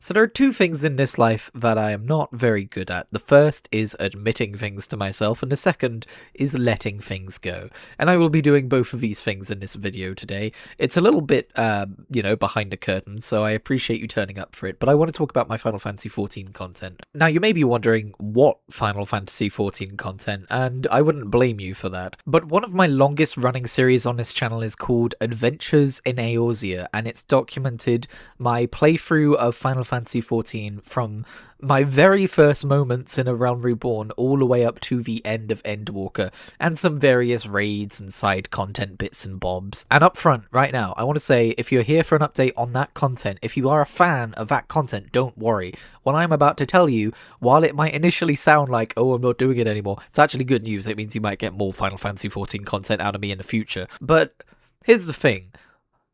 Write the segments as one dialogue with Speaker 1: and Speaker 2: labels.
Speaker 1: So there are two things in this life that I am not very good at. The first is admitting things to myself, and the second is letting things go. And I will be doing both of these things in this video today. It's a little bit, behind the curtain, so I appreciate you turning up for it, but I want to talk about my Final Fantasy XIV content. Now, you may be wondering what Final Fantasy XIV content, and I wouldn't blame you for that. But one of my longest running series on this channel is called Adventures in Eorzea, and it's documented my playthrough of Final Fantasy XIV from my very first moments in A Realm Reborn all the way up to the end of Endwalker, and some various raids and side content bits and bobs. And up front, right now, I want to say, if you're here for an update on that content, if you are a fan of that content, don't worry. What I'm about to tell you, while it might initially sound like, oh, I'm not doing it anymore, it's actually good news. It means you might get more Final Fantasy XIV content out of me in the future. But here's the thing.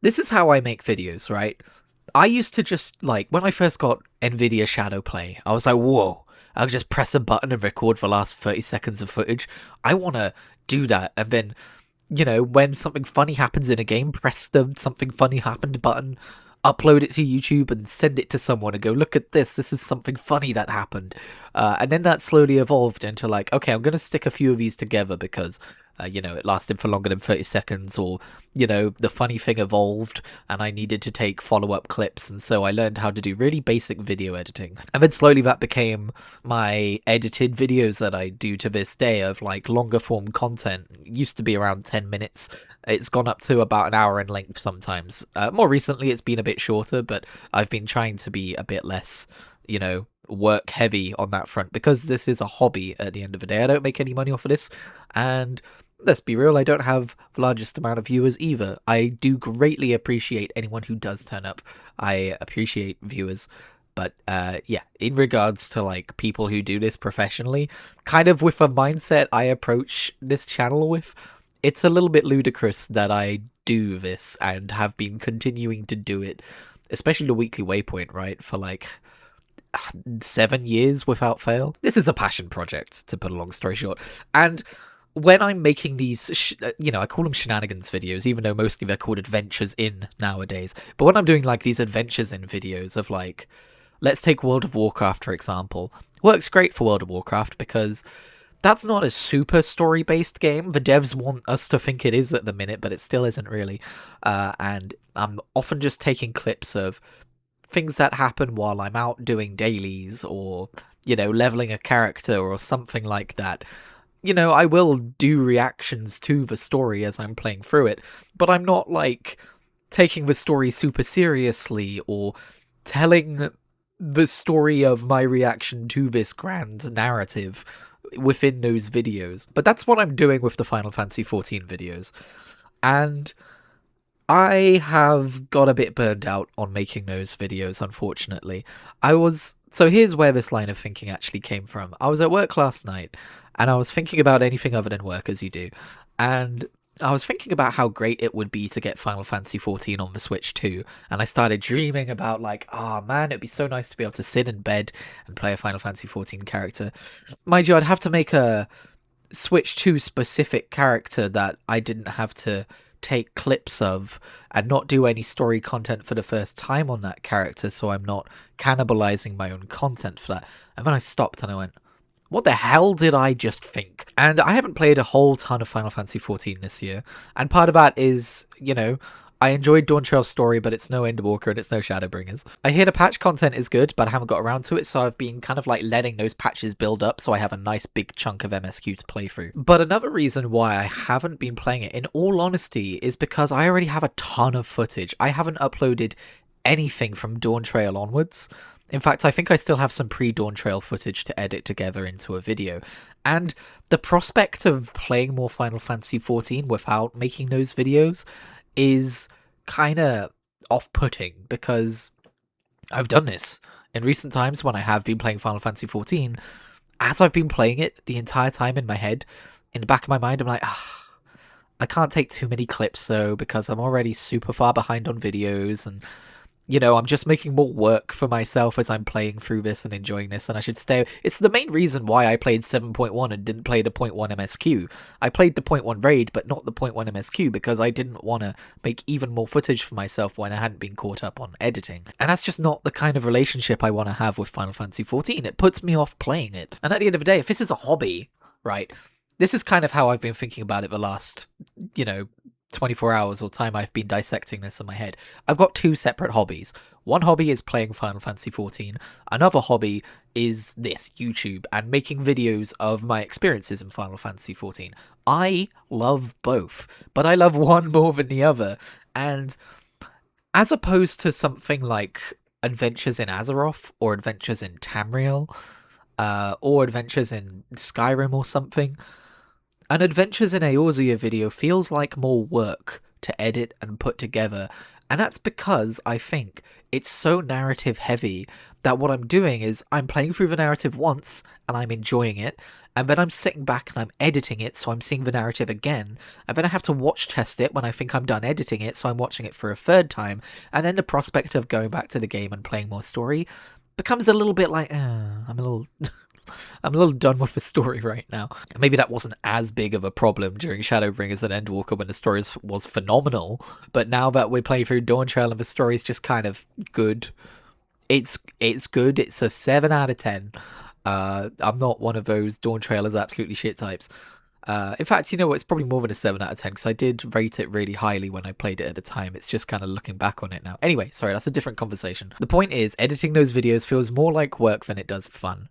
Speaker 1: This is how I make videos, right? I used to just, when I first got Nvidia Shadowplay, I was like, whoa, I'll just press a button and record the last 30 seconds of footage. I want to do that. And then, when something funny happens in a game, press the something funny happened button, upload it to YouTube and send it to someone and go, look at this is something funny that happened. And then that slowly evolved into okay, I'm going to stick a few of these together because it lasted for longer than 30 seconds, or, the funny thing evolved and I needed to take follow-up clips, and so I learned how to do really basic video editing. And then slowly that became my edited videos that I do to this day of, longer form content. It used to be around 10 minutes. It's gone up to about an hour in length sometimes. More recently, it's been a bit shorter, but I've been trying to be a bit less, work heavy on that front, because this is a hobby at the end of the day. I don't make any money off of this, and let's be real, I don't have the largest amount of viewers either. I do greatly appreciate anyone who does turn up. I appreciate viewers. But in regards to people who do this professionally, kind of with a mindset I approach this channel with, it's a little bit ludicrous that I do this and have been continuing to do it, especially the Weekly Waypoint, right, for 7 years without fail. This is a passion project, to put a long story short. And when I'm making these, I call them shenanigans videos, even though mostly they're called adventures in nowadays. But when I'm doing these adventures in videos of let's take World of Warcraft for example. Works great for World of Warcraft because that's not a super story-based game. The devs want us to think it is at the minute, but it still isn't really. And I'm often just taking clips of things that happen while I'm out doing dailies or, leveling a character or something like that. I will do reactions to the story as I'm playing through it, but I'm not, taking the story super seriously or telling the story of my reaction to this grand narrative within those videos. But that's what I'm doing with the Final Fantasy XIV videos. And I have got a bit burned out on making those videos, unfortunately. So here's where this line of thinking actually came from. I was at work last night, and I was thinking about anything other than work, as you do. And I was thinking about how great it would be to get Final Fantasy XIV on the Switch too. And I started dreaming about oh man, it'd be so nice to be able to sit in bed and play a Final Fantasy XIV character. Mind you, I'd have to make a Switch 2 specific character that I didn't have to take clips of and not do any story content for the first time on that character, so I'm not cannibalizing my own content for that. And then I stopped and I went, what the hell did I just think? And I haven't played a whole ton of Final Fantasy XIV this year, and part of that is, I enjoyed Dawntrail's story, but it's no Endwalker and it's no Shadowbringers. I hear the patch content is good, but I haven't got around to it, so I've been kind of letting those patches build up so I have a nice big chunk of MSQ to play through. But another reason why I haven't been playing it, in all honesty, is because I already have a ton of footage. I haven't uploaded anything from Dawntrail onwards. In fact, I think I still have some pre-Dawntrail footage to edit together into a video. And the prospect of playing more Final Fantasy XIV without making those videos is kind of off-putting, because I've done this in recent times when I have been playing Final Fantasy XIV. As I've been playing it the entire time in my head, in the back of my mind, I'm like, I can't take too many clips though, because I'm already super far behind on videos, and I'm just making more work for myself as I'm playing through this and enjoying this, and I should stay. It's the main reason why I played 7.1 and didn't play the point 0.1 MSQ. I played the point 0.1 raid, but not the point 0.1 MSQ because I didn't want to make even more footage for myself when I hadn't been caught up on editing. And that's just not the kind of relationship I want to have with Final Fantasy XIV. It puts me off playing it. And at the end of the day, if this is a hobby, right, this is kind of how I've been thinking about it the last, 24 hours or time I've been dissecting this in my head. I've got two separate hobbies. One hobby is playing Final Fantasy XIV. Another hobby is this, YouTube, and making videos of my experiences in Final Fantasy XIV. I love both, but I love one more than the other. And as opposed to something like Adventures in Azeroth, or Adventures in Tamriel, or Adventures in Skyrim or something, an Adventures in Eorzea video feels like more work to edit and put together, and that's because I think it's so narrative heavy that what I'm doing is I'm playing through the narrative once and I'm enjoying it, and then I'm sitting back and I'm editing it, so I'm seeing the narrative again, and then I have to watch test it when I think I'm done editing it, so I'm watching it for a third time, and then the prospect of going back to the game and playing more story becomes a little bit like, I'm a little done with the story right now. Maybe that wasn't as big of a problem during Shadowbringers and Endwalker when the story was phenomenal, but now that we play through Dawntrail and the story is just kind of good. It's good. It's a 7 out of 10. I'm not one of those Dawntrail is absolutely shit types. In fact, it's probably more than a 7 out of 10 because I did rate it really highly when I played it at the time. It's just kind of looking back on it now. Anyway, sorry, that's a different conversation. The point is, editing those videos feels more like work than it does fun.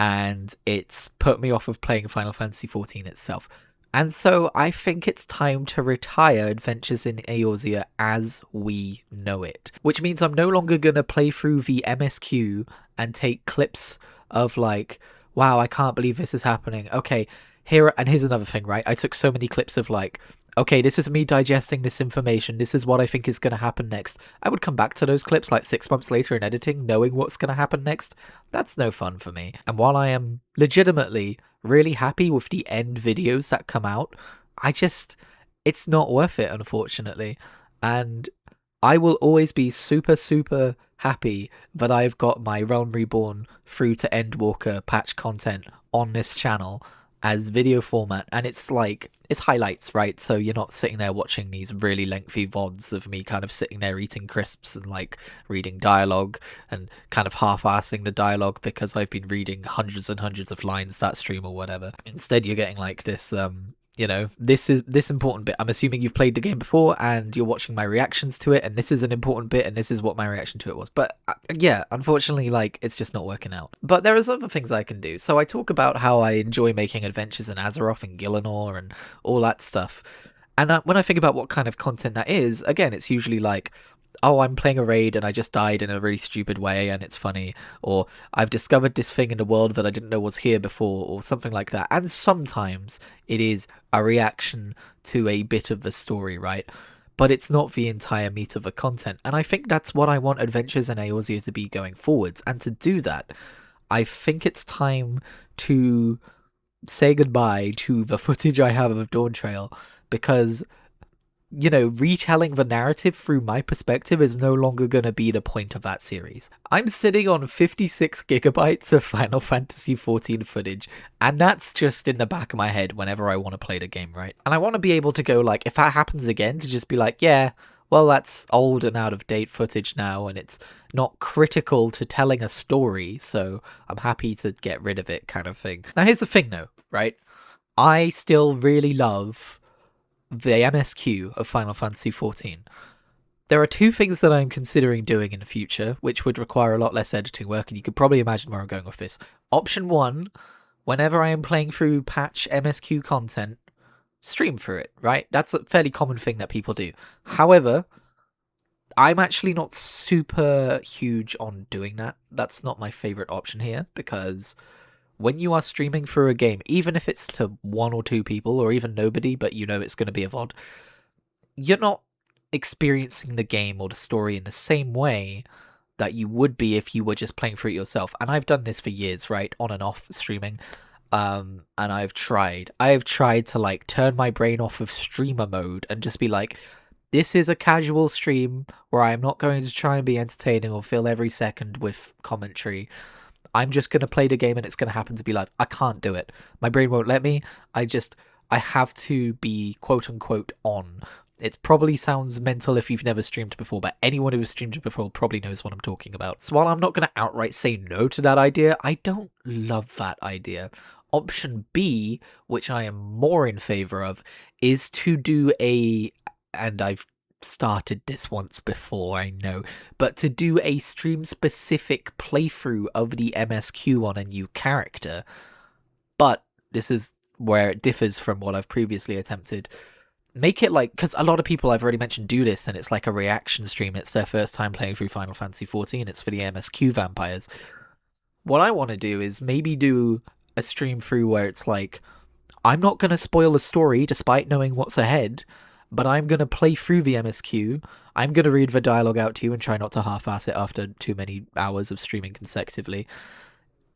Speaker 1: And it's put me off of playing Final Fantasy XIV itself. And so I think it's time to retire Adventures in Eorzea as we know it. Which means I'm no longer going to play through the MSQ and take clips of like, wow, I can't believe this is happening. Okay, here's another thing, right? I took so many clips of like, okay, this is me digesting this information, this is what I think is going to happen next. I would come back to those clips like 6 months later in editing, knowing what's going to happen next. That's no fun for me. And while I am legitimately really happy with the end videos that come out, it's not worth it, unfortunately. And I will always be super, super happy that I've got my Realm Reborn through to Endwalker patch content on this channel as video format, and it's highlights, right? So you're not sitting there watching these really lengthy VODs of me kind of sitting there eating crisps and like reading dialogue and kind of half-assing the dialogue because I've been reading hundreds and hundreds of lines that stream or whatever. Instead, you're getting like this this important bit. I'm assuming you've played the game before and you're watching my reactions to it, and this is an important bit and this is what my reaction to it was. But yeah, unfortunately, like, it's just not working out. But there is other things I can do. So I talk about how I enjoy making adventures in Azeroth and Gielinor and all that stuff. And when I think about what kind of content that is, again, it's usually like, oh, I'm playing a raid and I just died in a really stupid way and it's funny, or I've discovered this thing in the world that I didn't know was here before, or something like that. And sometimes it is a reaction to a bit of the story, right? But it's not the entire meat of the content. And I think that's what I want Adventures in Eorzea to be going forwards. And to do that, I think it's time to say goodbye to the footage I have of Dawntrail, because retelling the narrative through my perspective is no longer going to be the point of that series. I'm sitting on 56 gigabytes of Final Fantasy XIV footage, and that's just in the back of my head whenever I want to play the game, right? And I want to be able to go, like, if that happens again, to just be like, yeah, well, that's old and out of date footage now, and it's not critical to telling a story, so I'm happy to get rid of it, kind of thing. Now, here's the thing, though, right? I still really love the MSQ of Final Fantasy XIV. There are two things that I'm considering doing in the future, which would require a lot less editing work, and you could probably imagine where I'm going with this. Option 1, whenever I am playing through patch MSQ content, stream through it, right? That's a fairly common thing that people do. However, I'm actually not super huge on doing that. That's not my favorite option here, because when you are streaming through a game, even if it's to 1 or 2 people, or even nobody, but it's going to be a VOD, you're not experiencing the game or the story in the same way that you would be if you were just playing through it yourself. And I've done this for years, right? On and off streaming. And I've tried to like turn my brain off of streamer mode and just be like, This is a casual stream where I'm not going to try and be entertaining or fill every second with commentary. I'm just going to play the game and it's going to happen to be live. I can't do it. My brain won't let me. I have to be quote unquote on. It probably sounds mental if you've never streamed before, but anyone who has streamed before probably knows what I'm talking about. So while I'm not going to outright say no to that idea, I don't love that idea. Option B, which I am more in favor of, is to do and I've started this once before, I know, but to do a stream-specific playthrough of the MSQ on a new character. But this is where it differs from what I've previously attempted. Make it like, because a lot of people I've already mentioned do this, and it's like a reaction stream. It's their first time playing through Final Fantasy XIV. It's for the MSQ vampires. What I want to do is maybe do a stream through where it's like, I'm not going to spoil the story despite knowing what's ahead, but I'm going to play through the MSQ. I'm going to read the dialogue out to you and try not to half-ass it after too many hours of streaming consecutively.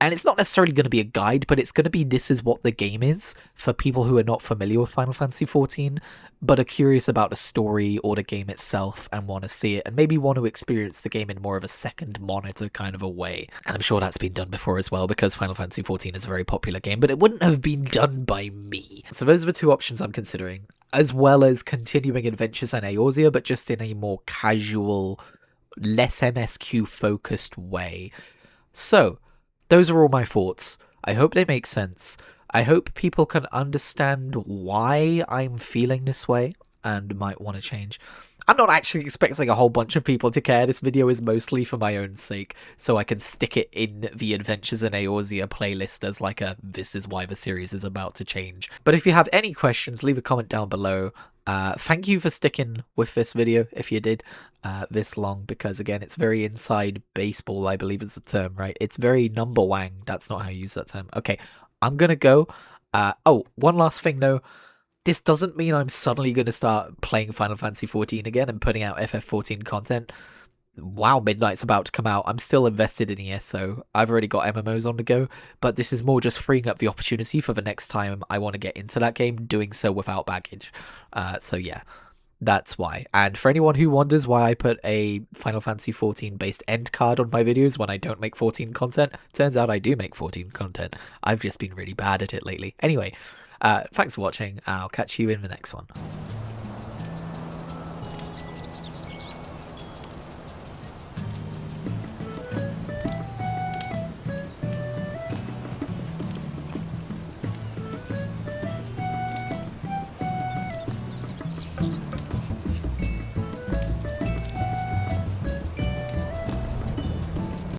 Speaker 1: And it's not necessarily going to be a guide, but it's going to be this is what the game is for people who are not familiar with Final Fantasy XIV, but are curious about the story or the game itself and want to see it, and maybe want to experience the game in more of a second monitor kind of a way. And I'm sure that's been done before as well, because Final Fantasy XIV is a very popular game, but it wouldn't have been done by me. So those are the two options I'm considering, as well as continuing Adventures in Eorzea, but just in a more casual, less MSQ-focused way. So, those are all my thoughts. I hope they make sense. I hope people can understand why I'm feeling this way and might want to change. I'm not actually expecting a whole bunch of people to care. This video is mostly for my own sake, so I can stick it in the Adventures in Eorzea playlist as like a this is why the series is about to change. But if you have any questions, leave a comment down below. Thank you for sticking with this video if you did this long, because again, it's very inside baseball, I believe is the term, right? It's very number wang. That's not how you use that term. Okay, I'm gonna go. Oh, one last thing though. This doesn't mean I'm suddenly going to start playing Final Fantasy XIV again and putting out FF14 content. Wow, Midnight's about to come out. I'm still invested in ESO. I've already got MMOs on the go, but this is more just freeing up the opportunity for the next time I want to get into that game, doing so without baggage. So yeah, that's why. And for anyone who wonders why I put a Final Fantasy XIV based end card on my videos when I don't make 14 content, turns out I do make 14 content. I've just been really bad at it lately. Anyway, thanks for watching. I'll catch you in the next one.